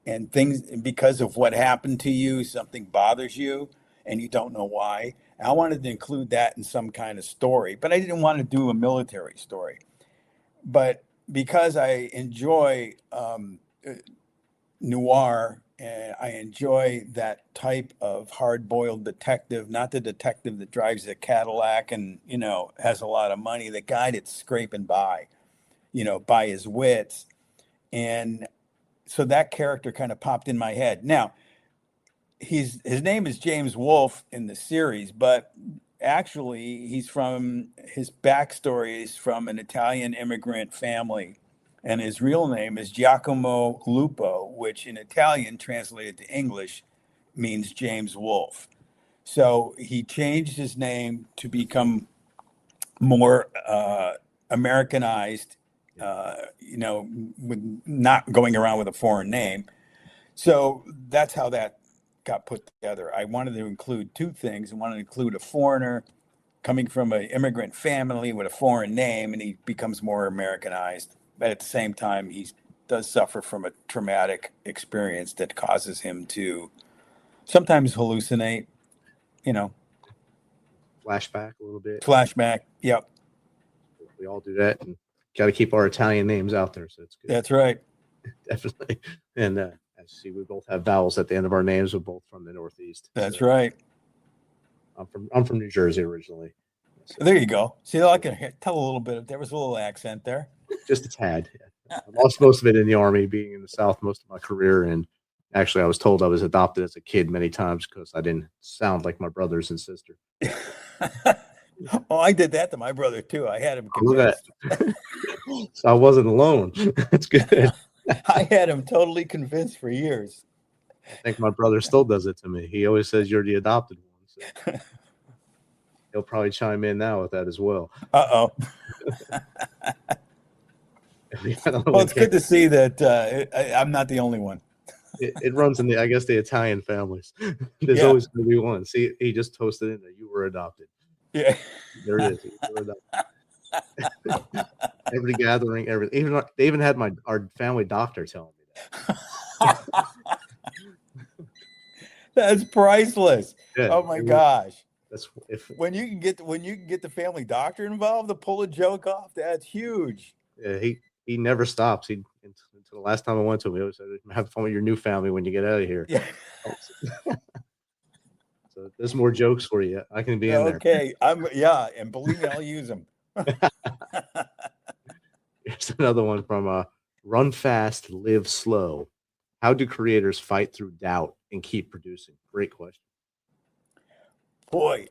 Speaker 3: and things because of what happened to you, something bothers you, and you don't know why. And I wanted to include that in some kind of story, but I didn't want to do a military story. But because I enjoy noir, and I enjoy that type of hard-boiled detective, not the detective that drives a Cadillac and, has a lot of money, the guy that's scraping by, by his wits. And so that character kind of popped in my head. Now, his name is James Wolfe in the series, but actually his backstory is from an Italian immigrant family. And his real name is Giacomo Lupo, which in Italian translated to English means James Wolfe. So he changed his name to become more Americanized with not going around with a foreign name. So that's how that got put together. I wanted to include two things. I wanted to include a foreigner coming from an immigrant family with a foreign name, and he becomes more Americanized. But at the same time, he does suffer from a traumatic experience that causes him to sometimes hallucinate,
Speaker 2: Flashback a little bit.
Speaker 3: flashback. Yep,
Speaker 2: We all do that, and got to keep our Italian names out there. So it's good.
Speaker 3: that's right.
Speaker 2: Definitely. And as you see, we both have vowels at the end of our names. We're both from the Northeast.
Speaker 3: That's
Speaker 2: so,
Speaker 3: right.
Speaker 2: I'm from New Jersey originally. So,
Speaker 3: There you go. See, I can tell a little bit. There was a little accent there.
Speaker 2: just a tad. I lost most of it in the Army, being in the South most of my career. And actually, I was told I was adopted as a kid many times because I didn't sound like my brothers and sister.
Speaker 3: Oh, I did that to my brother too. I had him
Speaker 2: Look at
Speaker 3: convinced.
Speaker 2: that. So I wasn't alone. That's good.
Speaker 3: I had him totally convinced for years.
Speaker 2: I think my brother still does it to me. He always says you're the adopted one. So he'll probably chime in now with that as well.
Speaker 3: Uh-oh. Well, it's good to see that I'm not the only one.
Speaker 2: It runs in I guess the Italian families. There's
Speaker 3: Yeah.
Speaker 2: always going to be one. See, he just toasted in that you were adopted.
Speaker 3: Yeah.
Speaker 2: There it is. You were adopted. Every gathering, everything. They even had our family doctor telling me that.
Speaker 3: That's priceless.
Speaker 2: Yeah,
Speaker 3: Oh my gosh.
Speaker 2: That's
Speaker 3: When you can get the family doctor involved to pull a joke off, that's huge.
Speaker 2: Yeah, he never stops. Until the last time I went to him, he always said, "Have fun with your new family when you get out of here."
Speaker 3: Yeah.
Speaker 2: So there's more jokes for you. I can be in there.
Speaker 3: Okay. And believe me, I'll use them.
Speaker 2: Here's another one from Run Fast, Live Slow. How do creators fight through doubt and keep producing? Great question.
Speaker 3: Boy,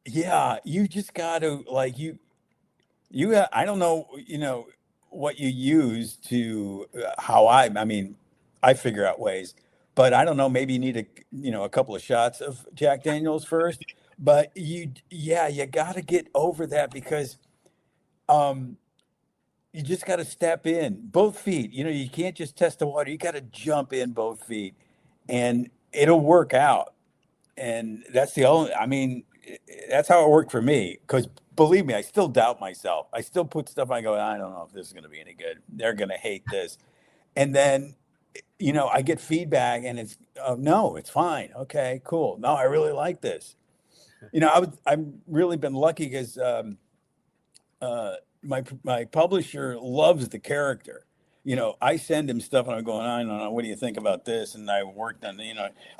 Speaker 3: yeah, you just got to I don't know, what you use to I mean, I figure out ways, but I don't know, maybe you need a couple of shots of Jack Daniels first, but you got to get over that because you just got to step in both feet. You can't just test the water. You got to jump in both feet and it'll work out. And that's that's how it worked for me. Because believe me, I still doubt myself. I still put stuff, I go, I don't know if this is going to be any good. They're going to hate this. And then, I get feedback and it's, oh, no, it's fine. Okay, cool. No, I really like this. I've really been lucky because my publisher loves the character. I send him stuff and I'm going, I don't know, what do you think about this? And I worked on,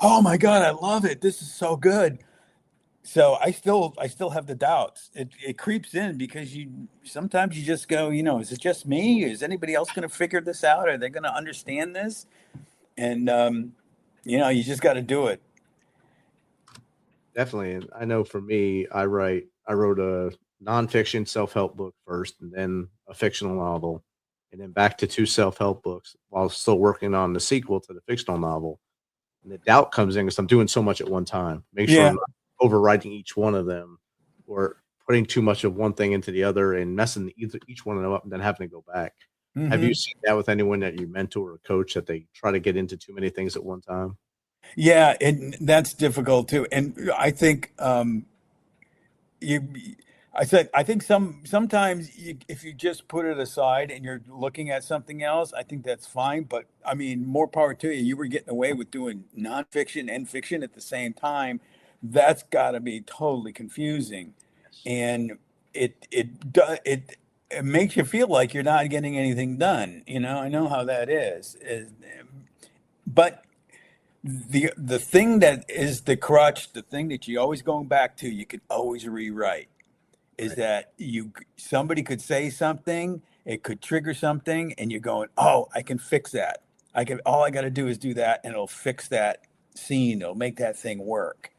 Speaker 3: oh my God, I love it. This is so good. So I still have the doubts. It creeps in because sometimes you just go, is it just me? Is anybody else going to figure this out? Are they going to understand this? And, you just got to do it.
Speaker 2: Definitely. And I know for me, I wrote a nonfiction self-help book first, and then a fictional novel, and then back to 2 self-help books while still working on the sequel to the fictional novel. And the doubt comes in because I'm doing so much at one time. Make sure I'm not overwriting each one of them or putting too much of one thing into the other and messing each one of them up and then having to go back. Mm-hmm. Have you seen that with anyone that you mentor or coach, that they try to get into too many things at one time?
Speaker 3: Yeah, and that's difficult too. And I think I think sometimes if you just put it aside and you're looking at something else, I think that's fine. But I mean, more power to you. You were getting away with doing nonfiction and fiction at the same time. That's got to be totally confusing, and it makes you feel like you're not getting anything done. I know how that is. But the thing that is the crutch, the thing that you're always going back to, you can always rewrite. Is that somebody could say something, it could trigger something, and you're going, oh, I can fix that. All I got to do is do that, and it'll fix that scene. It'll make that thing work.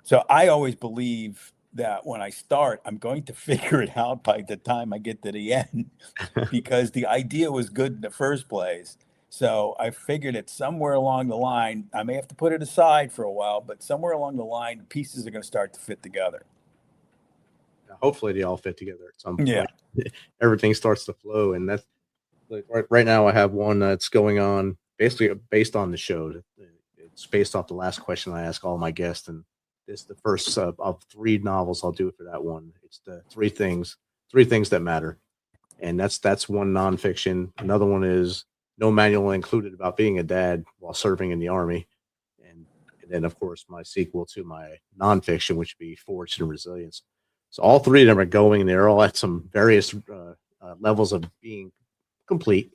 Speaker 3: So I always believe that when I start, I'm going to figure it out by the time I get to the end, because the idea was good in the first place. So I figured it somewhere along the line. I may have to put it aside for a while, but somewhere along the line, the pieces are going to start to fit together.
Speaker 2: hopefully they all fit together at some point.
Speaker 3: Yeah.
Speaker 2: Everything starts to flow, and that's like right now. I have one that's going on basically based on the show. It's based off the last question I ask all my guests, and this is the first of 3 novels I'll do for that one. It's the three things that matter, and that's one nonfiction. Another one is no manual included about being a dad while serving in the Army, and then of course my sequel to my nonfiction, which would be Forged in Resilience. So all 3 of them are going, and they're all at some various levels of being complete.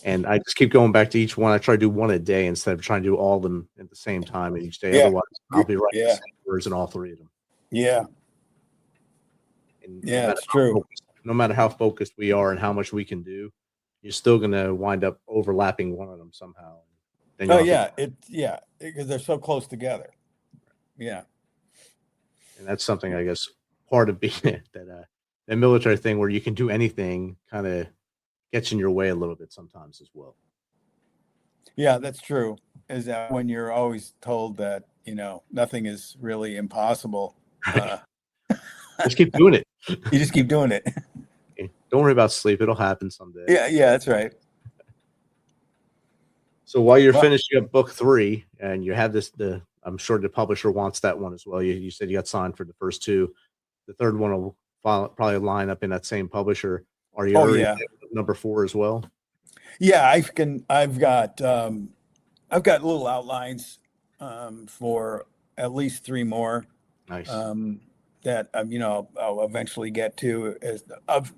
Speaker 2: And I just keep going back to each one. I try to do one a day instead of trying to do all of them at the same time each day.
Speaker 3: Yeah.
Speaker 2: Otherwise, I'll be writing the
Speaker 3: Yeah.
Speaker 2: same words in all 3 of them.
Speaker 3: Yeah.
Speaker 2: And
Speaker 3: Yeah, it's true.
Speaker 2: No matter how focused we are and how much we can do, you're still going to wind up overlapping one of them somehow. Then
Speaker 3: Oh
Speaker 2: you'll
Speaker 3: yeah,
Speaker 2: have
Speaker 3: because they're so close together. Yeah.
Speaker 2: and that's something I guess part of being that military thing where you can do anything kind of gets in your way a little bit sometimes as well.
Speaker 3: Yeah, that's true. Is that when you're always told that, nothing is really impossible,
Speaker 2: Just keep doing it.
Speaker 3: you just keep doing it.
Speaker 2: Don't worry about sleep. It'll happen someday.
Speaker 3: Yeah, that's right.
Speaker 2: So while you're finishing up book 3 and you have I'm sure the publisher wants that one as well. You said you got signed for the first 2. The third one will probably line up in that same publisher. Are you already number 4 as well?
Speaker 3: Yeah, I've got little outlines for at least 3 more.
Speaker 2: Nice.
Speaker 3: That I'll eventually get to. Of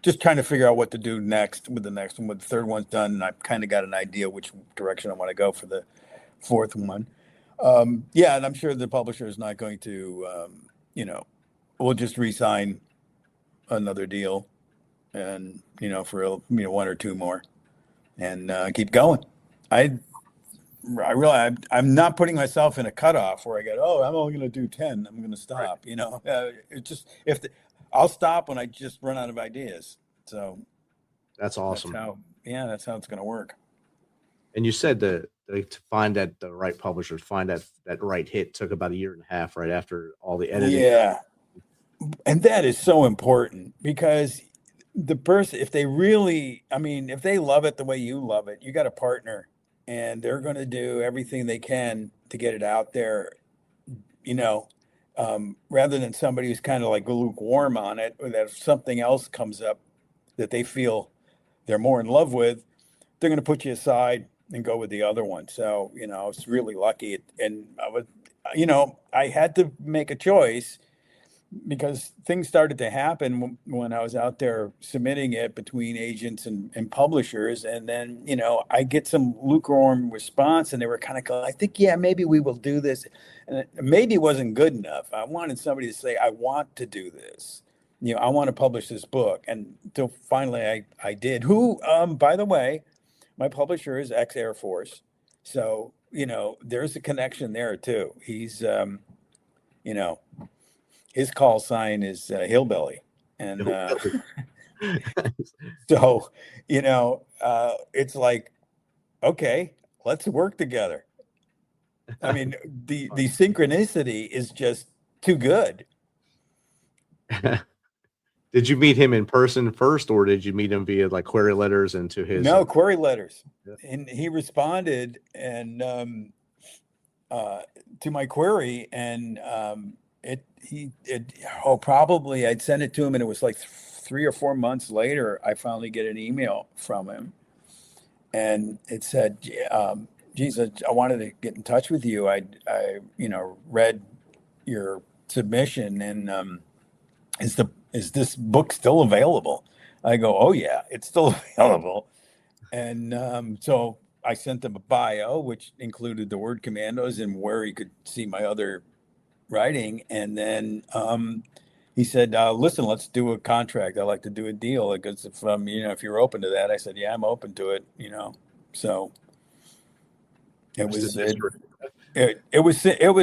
Speaker 3: just trying to figure out what to do next with the next one. With the third one's done, and I've kind of got an idea which direction I want to go for the 4th one. And I'm sure the publisher is not going to, we'll just re-sign another deal, and for 1 or 2 more, and keep going. I realize I'm not putting myself in a cutoff where I go, I'm only going to do 10. I'm going to stop. Right. It's just I'll stop when I just run out of ideas. So
Speaker 2: that's awesome.
Speaker 3: That's how it's going to work.
Speaker 2: And you said that to find the right publishers, find that right hit took about 1.5 years, right after all the editing.
Speaker 3: Yeah, and that is so important because the person, if they love it the way you love it, you got a partner, and they're going to do everything they can to get it out there, rather than somebody who's kind of like lukewarm on it, or that if something else comes up that they feel they're more in love with, they're going to put you aside and go with the other one. So, I was really lucky, and I had to make a choice because things started to happen when I was out there submitting it between agents and publishers. And then, I get some lukewarm response, and they were kind of going, I think, maybe we will do this. And maybe it wasn't good enough. I wanted somebody to say, I want to do this. I want to publish this book. And until finally I did. Who, by the way, my publisher is ex-Air Force. So, there's a connection there too. He's, his call sign is Hillbilly. And so, it's like, okay, let's work together. I mean, the synchronicity is just too good.
Speaker 2: Did you meet him in person first, or did you meet him via like query letters into his?
Speaker 3: No, query letters.
Speaker 2: Yeah.
Speaker 3: And he responded and to my query, and probably I'd sent it to him, and it was like 3 or 4 months later, I finally get an email from him, and it said, Jesus, I wanted to get in touch with you. I read your submission, and is this book still available? I go, oh yeah, it's still available. And so I sent him a bio, which included the word Commandos and where he could see my other writing. And then he said, listen, let's do a contract. I'd like to do a deal. Because if you're open to that, I said, yeah, I'm open to it. So it was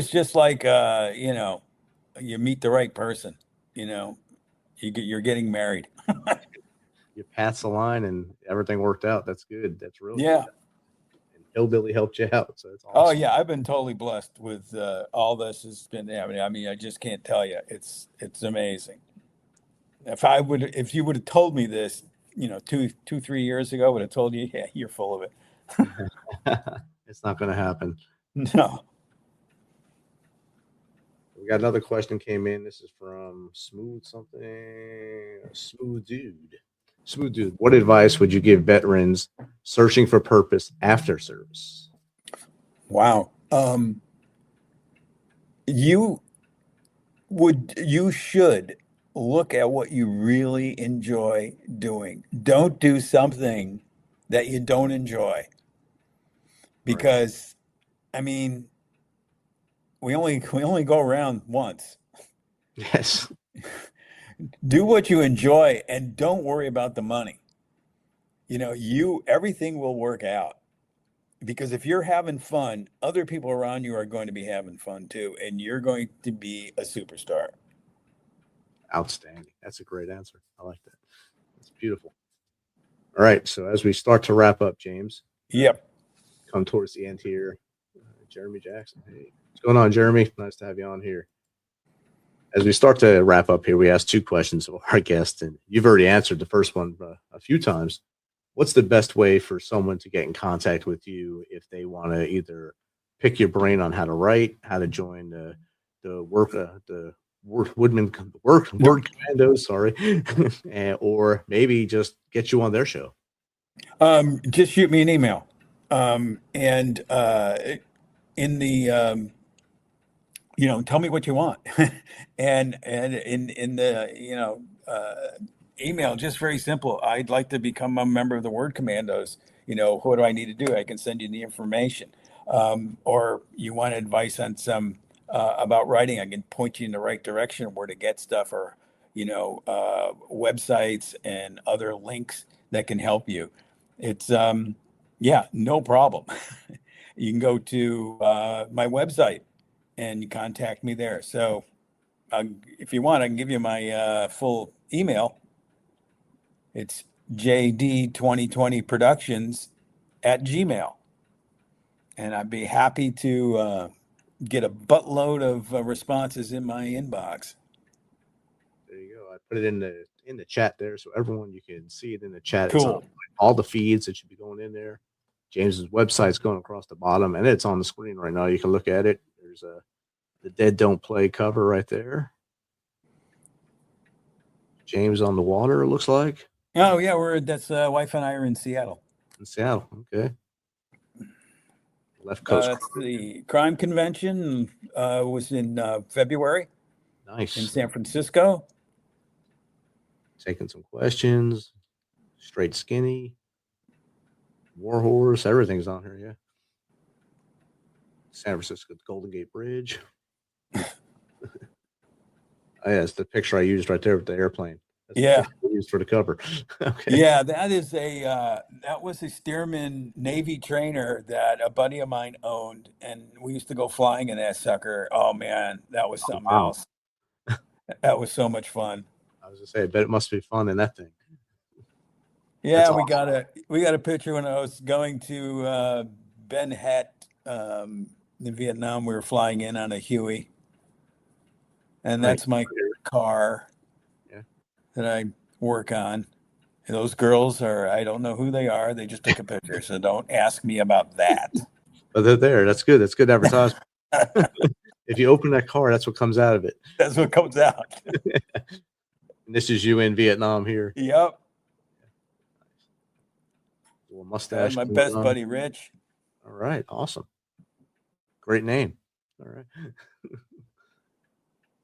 Speaker 3: just like, you meet the right person, you're getting married.
Speaker 2: You pass the line and everything worked out. That's good. That's really
Speaker 3: good.
Speaker 2: Hillbilly helped you out, so it's
Speaker 3: Oh
Speaker 2: awesome.
Speaker 3: yeah, I've been totally blessed with all this has been happening. I mean, I just can't tell you. It's amazing. If you would have told me this, 3 years ago, I would have told you, yeah, you're full of it.
Speaker 2: It's not going to happen.
Speaker 3: No.
Speaker 2: We got another question came in. This is from Smooth Dude. Smooth Dude, what advice would you give veterans searching for purpose after service?
Speaker 3: Wow. You should look at what you really enjoy doing. Don't do something that you don't enjoy
Speaker 2: Right.
Speaker 3: because I mean, we only go around once.
Speaker 2: Yes.
Speaker 3: Do what you enjoy and don't worry about the money. Everything will work out because if you're having fun, other people around you are going to be having fun too, and you're going to be a superstar.
Speaker 2: Outstanding. That's a great answer. I like that. That's beautiful. All right. So as we start to wrap up, James,
Speaker 3: Yep.
Speaker 2: come towards the end here. Jeremy Jackson. Hey, what's going on, Jeremy? Nice to have you on here. As we start to wrap up here, we asked two questions of our guest, and you've already answered the first one a few times. What's the best way for someone to get in contact with you if they want to either pick your brain on how to write, how to join the word commandos, sorry, or maybe just get you on their show?
Speaker 3: Just shoot me an email. And in the tell me what you want, and in the email, just very simple. I'd like to become a member of the Word Commandos. What do I need to do? I can send you the information. Or you want advice on some about writing? I can point you in the right direction where to get stuff, or websites and other links that can help you. It's yeah, no problem. You can go to my website and you contact me there. So if you want, I can give you my full email. It's jd2020productions@gmail. And I'd be happy to get a buttload of responses in my inbox.
Speaker 2: There you go. I put it in the chat there, so everyone, you can see it in the chat. It's on
Speaker 3: Cool.
Speaker 2: all the feeds that should be going in there. James's website's going across the bottom, and it's on the screen right now. You can look at it. There's the Dead Don't Play cover right there. James on the water, it looks like.
Speaker 3: Oh yeah, that's wife and I are in Seattle.
Speaker 2: In Seattle. Okay. Left Coast.
Speaker 3: The crime convention was in February in
Speaker 2: Nice.
Speaker 3: San Francisco.
Speaker 2: Taking some questions. Straight Skinny. Warhorse. Everything's on here, yeah. San Francisco Golden Gate Bridge. Oh, yeah, it's the picture I used right there with the airplane. That's
Speaker 3: Yeah.
Speaker 2: the picture I used for the cover. Okay.
Speaker 3: Yeah, that was a Stearman Navy trainer that a buddy of mine owned, and we used to go flying in that sucker. Oh man, that was something
Speaker 2: wow.
Speaker 3: else. That was so much fun.
Speaker 2: I was gonna say, I bet it must be fun in that thing.
Speaker 3: Yeah,
Speaker 2: That's
Speaker 3: we
Speaker 2: awesome.
Speaker 3: got a picture when I was going to Ben Het in Vietnam. We were flying in on a Huey, and
Speaker 2: Nice.
Speaker 3: that's my car
Speaker 2: Yeah.
Speaker 3: that I work on. And those girls I don't know who they are. They just took a picture, so don't ask me about that.
Speaker 2: But they're there. That's good. That's good advertisement. If you open that car, that's what comes out of it.
Speaker 3: That's what comes out.
Speaker 2: And this is you in Vietnam here.
Speaker 3: Yep.
Speaker 2: Little mustache.
Speaker 3: My
Speaker 2: going
Speaker 3: best
Speaker 2: on.
Speaker 3: buddy, Rich.
Speaker 2: All right. Awesome. Great name. All right.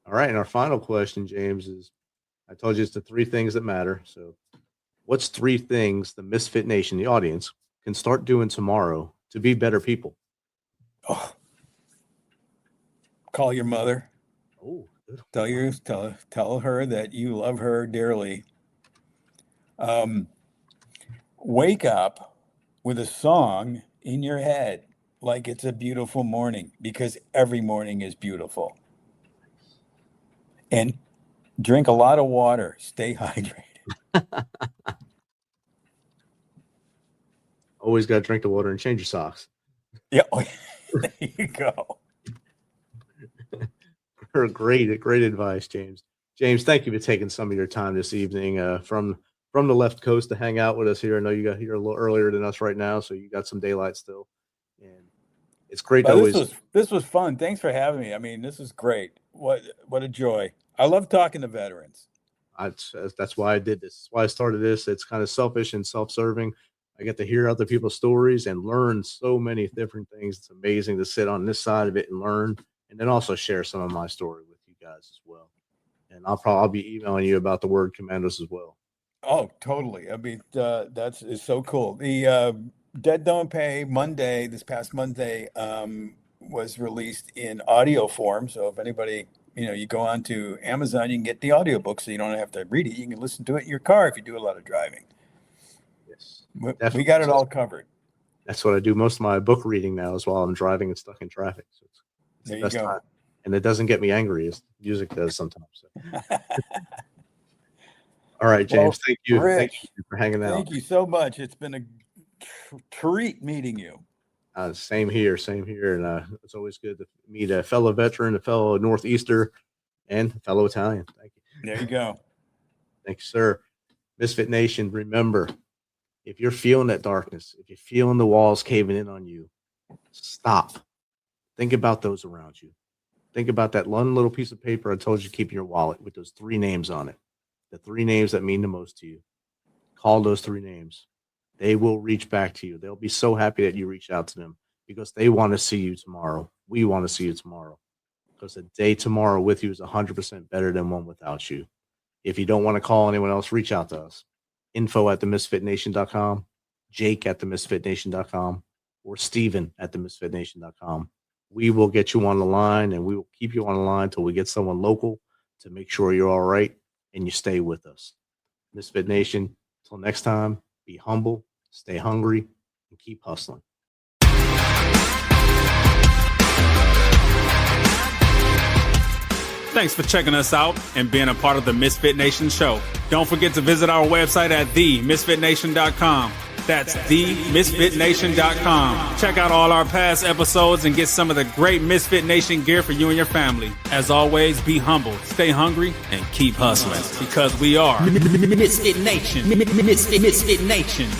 Speaker 2: All right. And our final question, James, is I told you it's the three things that matter. So what's three things the Misfit Nation, the audience, can start doing tomorrow to be better people?
Speaker 3: Oh. Call your mother.
Speaker 2: Oh, good.
Speaker 3: Tell her that you love her dearly. Wake up with a song in your head like it's a beautiful morning, because every morning is beautiful. And drink a lot of water. Stay hydrated.
Speaker 2: Always got to drink the water and change your socks.
Speaker 3: Yeah. There you go.
Speaker 2: Great advice, James. James, thank you for taking some of your time this evening from the left coast to hang out with us here. I know you got here a little earlier than us right now, so you got some daylight still. And it's great to always.
Speaker 3: This was fun. Thanks for having me. I mean, this is great. What a joy. I love talking to veterans.
Speaker 2: That's why I did this. That's why I started this. It's kind of selfish and self-serving. I get to hear other people's stories and learn so many different things. It's amazing to sit on this side of it and learn, and then also share some of my story with you guys as well. And I'll be emailing you about the word commandos as well.
Speaker 3: Oh, totally. I mean, that's so cool. The Dead Don't Pay Monday, this past Monday, was released in audio form. So if anybody, you go on to Amazon, you can get the audiobook so you don't have to read it. You can listen to it in your car if you do a lot of driving.
Speaker 2: Yes.
Speaker 3: We got it all covered.
Speaker 2: That's what I do. Most of my book reading now is while I'm driving and stuck in traffic. So it's
Speaker 3: there
Speaker 2: the
Speaker 3: you
Speaker 2: best
Speaker 3: go.
Speaker 2: time. And it doesn't get me angry as music does sometimes. So. All right, James.
Speaker 3: Well,
Speaker 2: thank you.
Speaker 3: Rich,
Speaker 2: Thank you for hanging out.
Speaker 3: Thank you so much. It's been a treat meeting you.
Speaker 2: Same here. And it's always good to meet a fellow veteran, a fellow Northeaster, and a fellow Italian. Thank you.
Speaker 3: There you go.
Speaker 2: Thank you, sir. Misfit Nation, remember, if you're feeling that darkness, if you're feeling the walls caving in on you, stop. Think about those around you. Think about that one little piece of paper I told you to keep in your wallet with those 3 names on it. The 3 names that mean the most to you. Call those 3 names. They will reach back to you. They'll be so happy that you reached out to them because they want to see you tomorrow. We want to see you tomorrow because a day tomorrow with you is 100% better than one without you. If you don't want to call anyone else, reach out to us. info@themisfitnation.com, jake@themisfitnation.com, or steven@themisfitnation.com. We will get you on the line, and we will keep you on the line until we get someone local to make sure you're all right and you stay with us. Misfit Nation, until next time, be humble, stay hungry, and keep hustling.
Speaker 4: Thanks for checking us out and being a part of the Misfit Nation show. Don't forget to visit our website at themisfitnation.com. That's themisfitnation.com. Check out all our past episodes and get some of the great Misfit Nation gear for you and your family. As always, be humble, stay hungry, and keep hustling because we are
Speaker 5: Misfit Nation. Misfit Nation.